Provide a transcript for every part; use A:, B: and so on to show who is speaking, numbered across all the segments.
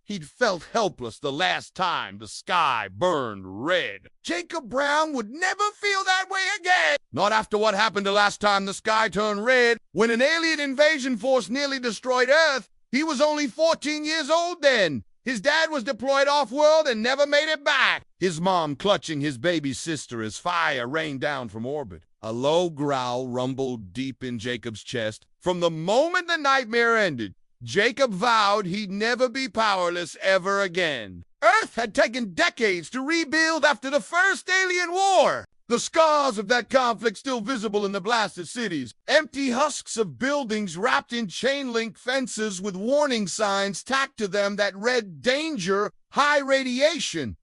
A: He'd felt helpless the last time the sky burned red. Jacob Brown would never feel that way again. Not after what happened the last time the sky turned red. When an alien invasion force nearly destroyed Earth, he was only 14 years old then. His dad was deployed off-world and never made it back. His mom clutching his baby sister as fire rained down from orbit. A low growl rumbled deep in Jacob's chest. From the moment the nightmare ended, Jacob vowed he'd never be powerless ever again. Earth had taken decades to rebuild after the first alien war. The scars of that conflict still visible in the blasted cities. Empty husks of buildings wrapped in chain-link fences with warning signs tacked to them that read danger, high radiation.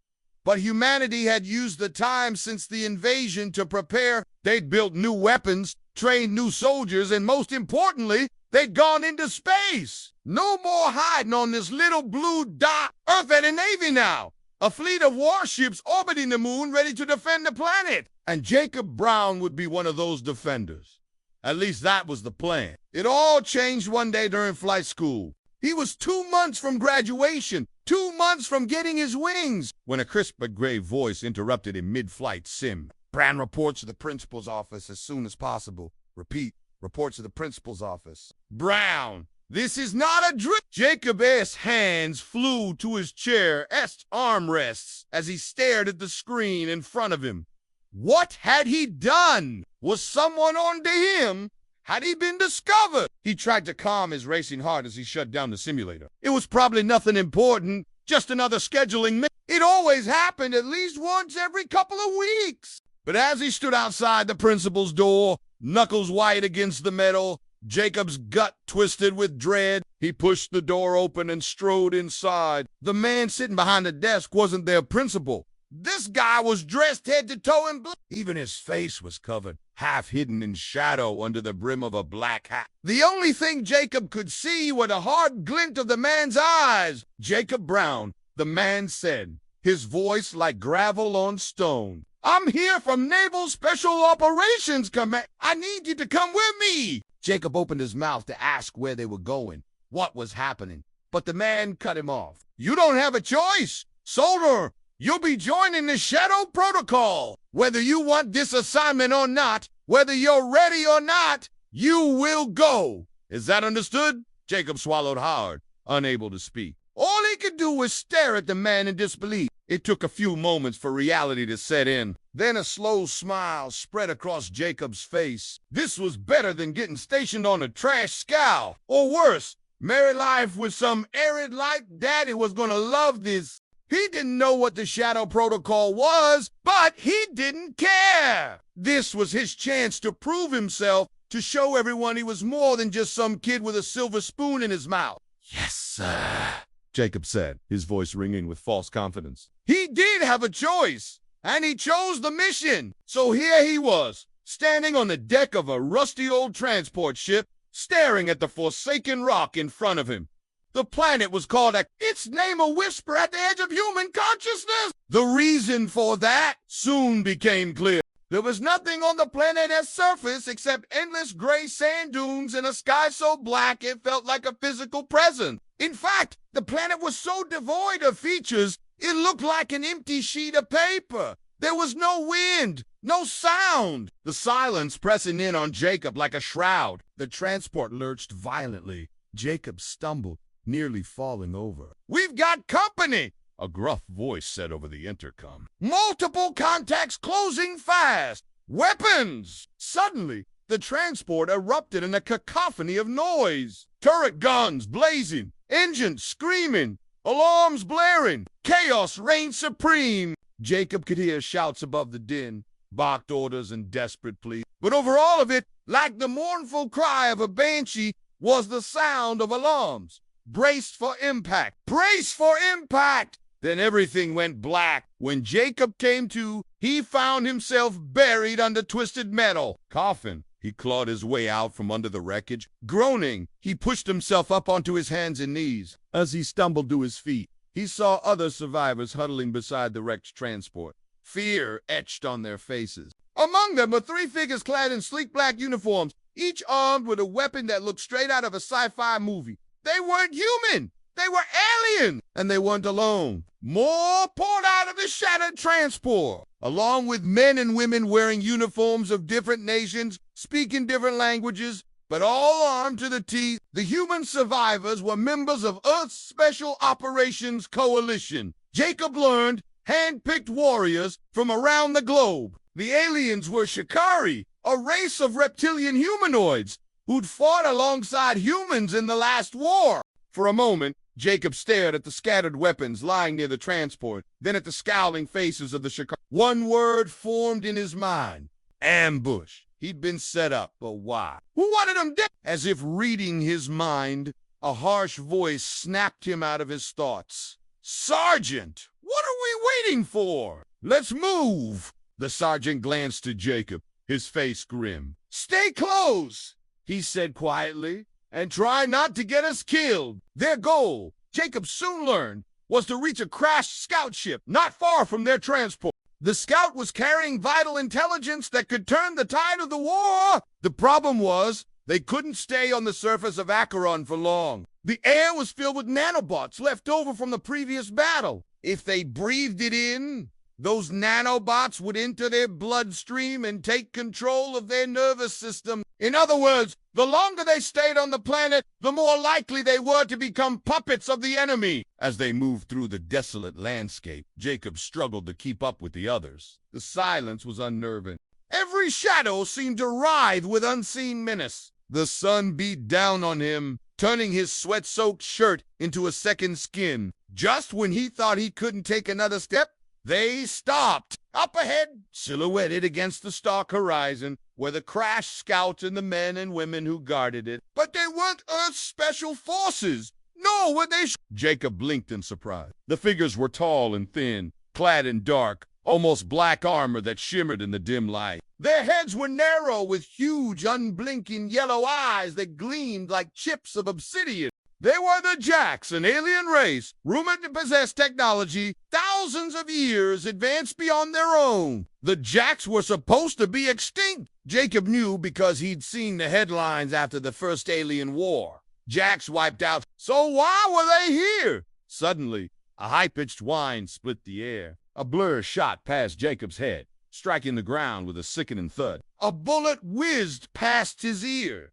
A: But humanity had used the time since the invasion to prepare. They'd built new weapons, trained new soldiers, and most importantly, they'd gone into space. No more hiding on this little blue dot. Earth had a navy now. A fleet of warships orbiting the moon ready to defend the planet. And Jacob Brown would be one of those defenders. At least that was the plan. It all changed one day during flight school. He was 2 months from graduation, 2 months from getting his wings, when a crisp but grave voice interrupted him mid-flight sim. Brown reports to the principal's office as soon as possible. Repeat, reports to the principal's office. Brown, this is not a drill. Jacob's hands flew to his chair's armrests as he stared at the screen in front of him. What had he done? Was someone onto him? Had he been discovered? He tried to calm his racing heart as he shut down the simulator. It was probably nothing important, just another scheduling. It always happened at least once every couple of weeks. But as he stood outside the principal's door, knuckles white against the metal, Jacob's gut twisted with dread, he pushed the door open and strode inside. The man sitting behind the desk wasn't their principal. This guy was dressed head to toe in black. Even his face was covered, half hidden in shadow under the brim of a black hat. The only thing Jacob could see were the hard glint of the man's eyes. Jacob Brown, the man said, his voice like gravel on stone. I'm here from Naval Special Operations Command. I need you to come with me. Jacob opened his mouth to ask where they were going, what was happening. But the man cut him off. You don't have a choice. Soldier, you'll be joining the Shadow Protocol. Whether you want this assignment or not, whether you're ready or not, you will go. Is that understood? Jacob swallowed hard, unable to speak. All he could do was stare at the man in disbelief. It took a few moments for reality to set in. Then a slow smile spread across Jacob's face. This was better than getting stationed on a trash scow. Or worse, married life with some arid like daddy was gonna love this. He didn't know what the Shadow Protocol was, but he didn't care. This was his chance to prove himself, to show everyone he was more than just some kid with a silver spoon in his mouth. Yes, sir, Jacob said, his voice ringing with false confidence. He did have a choice, and he chose the mission. So here he was, standing on the deck of a rusty old transport ship, staring at the forsaken rock in front of him. The planet was called its name a whisper at the edge of human consciousness. The reason for that soon became clear. There was nothing on the planet's surface except endless gray sand dunes and a sky so black it felt like a physical presence. In fact, the planet was so devoid of features, it looked like an empty sheet of paper. There was no wind, no sound. The silence pressing in on Jacob like a shroud. The transport lurched violently. Jacob stumbled, nearly falling over. We've got company, a gruff voice said over the intercom. Multiple contacts closing fast. Weapons! Suddenly, the transport erupted in a cacophony of noise. Turret guns blazing, engines screaming, alarms blaring. Chaos reigned supreme. Jacob could hear shouts above the din, barked orders and desperate pleas. But over all of it, like the mournful cry of a banshee, was the sound of alarms. Braced for impact. Brace for impact! Then everything went black. When Jacob came to, he found himself buried under twisted metal. Coughing, he clawed his way out from under the wreckage. Groaning, he pushed himself up onto his hands and knees. As he stumbled to his feet, he saw other survivors huddling beside the wrecked transport. Fear etched on their faces. Among them were 3 figures clad in sleek black uniforms, each armed with a weapon that looked straight out of a sci-fi movie. They weren't human. They were aliens, and they weren't alone. More poured out of the shattered transport, along with men and women wearing uniforms of different nations, speaking different languages, but all armed to the teeth. The human survivors were members of Earth's Special Operations Coalition. Jacob learned hand-picked warriors from around the globe. The aliens were Shikari, a race of reptilian humanoids who'd fought alongside humans in the last war. For a moment, Jacob stared at the scattered weapons lying near the transport, then at the scowling faces of the Shikari. One word formed in his mind: ambush. He'd been set up, but why? Who wanted him dead? As if reading his mind, a harsh voice snapped him out of his thoughts. Sergeant, what are we waiting for? Let's move. The sergeant glanced to Jacob, his face grim. Stay close, he said quietly, and try not to get us killed. Their goal, Jacob soon learned, was to reach a crashed scout ship not far from their transport. The scout was carrying vital intelligence that could turn the tide of the war. The problem was, they couldn't stay on the surface of Acheron for long. The air was filled with nanobots left over from the previous battle. If they breathed it in, those nanobots would enter their bloodstream and take control of their nervous system. In other words, the longer they stayed on the planet, the more likely they were to become puppets of the enemy. As they moved through the desolate landscape, Jacob struggled to keep up with the others. The silence was unnerving. Every shadow seemed to writhe with unseen menace. The sun beat down on him, turning his sweat-soaked shirt into a second skin. Just when he thought he couldn't take another step, they stopped. Up ahead, silhouetted against the stark horizon, were the crashed scouts and the men and women who guarded it. But they weren't Earth's special forces. Nor were they. Jacob blinked in surprise. The figures were tall and thin, clad in dark, almost black armor that shimmered in the dim light. Their heads were narrow, with huge, unblinking yellow eyes that gleamed like chips of obsidian. They were the Jacks, an alien race, rumored to possess technology thousands of years advanced beyond their own. The Jacks were supposed to be extinct. Jacob knew because he'd seen the headlines after the first alien war. Jacks wiped out. So why were they here? Suddenly, a high-pitched whine split the air. A blur shot past Jacob's head, striking the ground with a sickening thud. A bullet whizzed past his ear.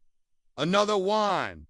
A: Another whine.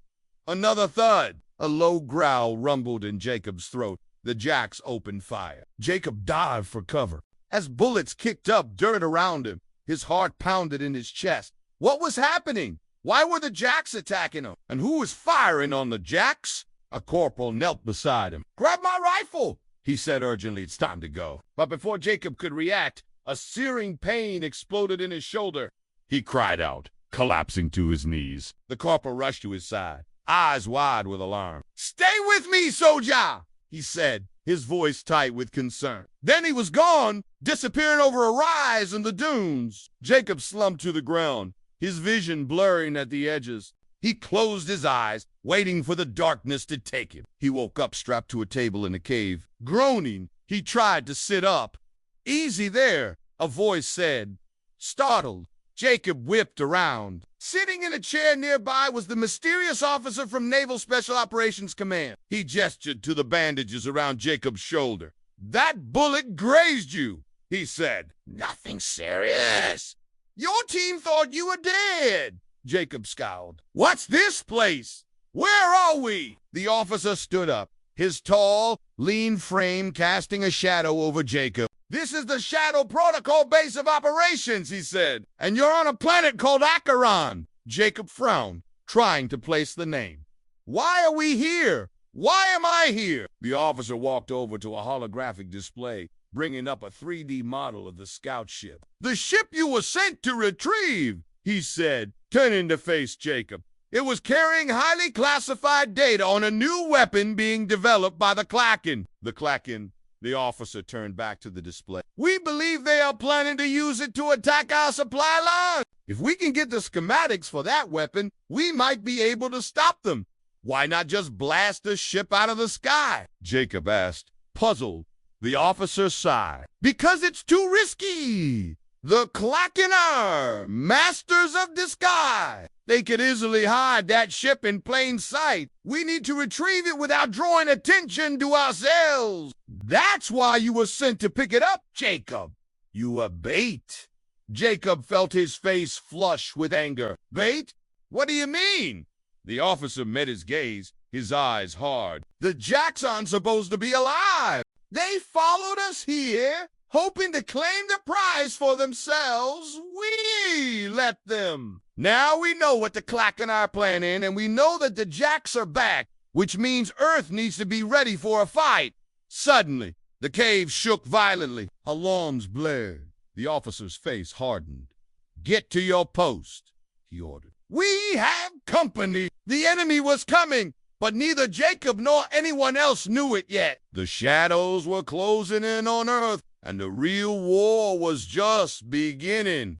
A: Another thud. A low growl rumbled in Jacob's throat. The Jacks opened fire. Jacob dived for cover. As bullets kicked up dirt around him, his heart pounded in his chest. What was happening? Why were the Jacks attacking him? And who was firing on the Jacks? A corporal knelt beside him. Grab my rifle, he said urgently. It's time to go. But before Jacob could react, a searing pain exploded in his shoulder. He cried out, collapsing to his knees. The corporal rushed to his side, eyes wide with alarm. Stay with me, soldier, he said, his voice tight with concern. Then he was gone, disappearing over a rise in the dunes. Jacob slumped to the ground, his vision blurring at the edges. He closed his eyes, waiting for the darkness to take him. He woke up strapped to a table in a cave. Groaning, he tried to sit up. Easy there, a voice said. Startled, Jacob whipped around. Sitting in a chair nearby was the mysterious officer from Naval Special Operations Command. He gestured to the bandages around Jacob's shoulder. That bullet grazed you, he said. Nothing serious. Your team thought you were dead. Jacob scowled. What's this place? Where are we? The officer stood up, his tall, lean frame casting a shadow over Jacob. This is the Shadow Protocol base of operations, he said, and you're on a planet called Acheron. Jacob frowned, trying to place the name. Why are we here? Why am I here? The officer walked over to a holographic display, bringing up a 3D model of the scout ship. The ship you were sent to retrieve, he said, turning to face Jacob. It was carrying highly classified data on a new weapon being developed by the Kraken. The Kraken, the officer turned back to the display. We believe they are planning to use it to attack our supply line. If we can get the schematics for that weapon, we might be able to stop them. Why not just blast the ship out of the sky? Jacob asked, puzzled. The officer sighed. Because it's too risky. The Clackener, masters of disguise. They could easily hide that ship in plain sight. We need to retrieve it without drawing attention to ourselves. That's why you were sent to pick it up, Jacob. You were bait. Jacob felt his face flush with anger. Bait? What do you mean? The officer met his gaze, his eyes hard. The Jacks aren't supposed to be alive. They followed us here, hoping to claim the prize for themselves. We let them. Now we know what the Clacken are planning, and we know that the Jacks are back, which means Earth needs to be ready for a fight. Suddenly, the cave shook violently. Alarms blared. The officer's face hardened. Get to your post, he ordered. We have company. The enemy was coming, but neither Jacob nor anyone else knew it yet. The shadows were closing in on Earth, and the real war was just beginning.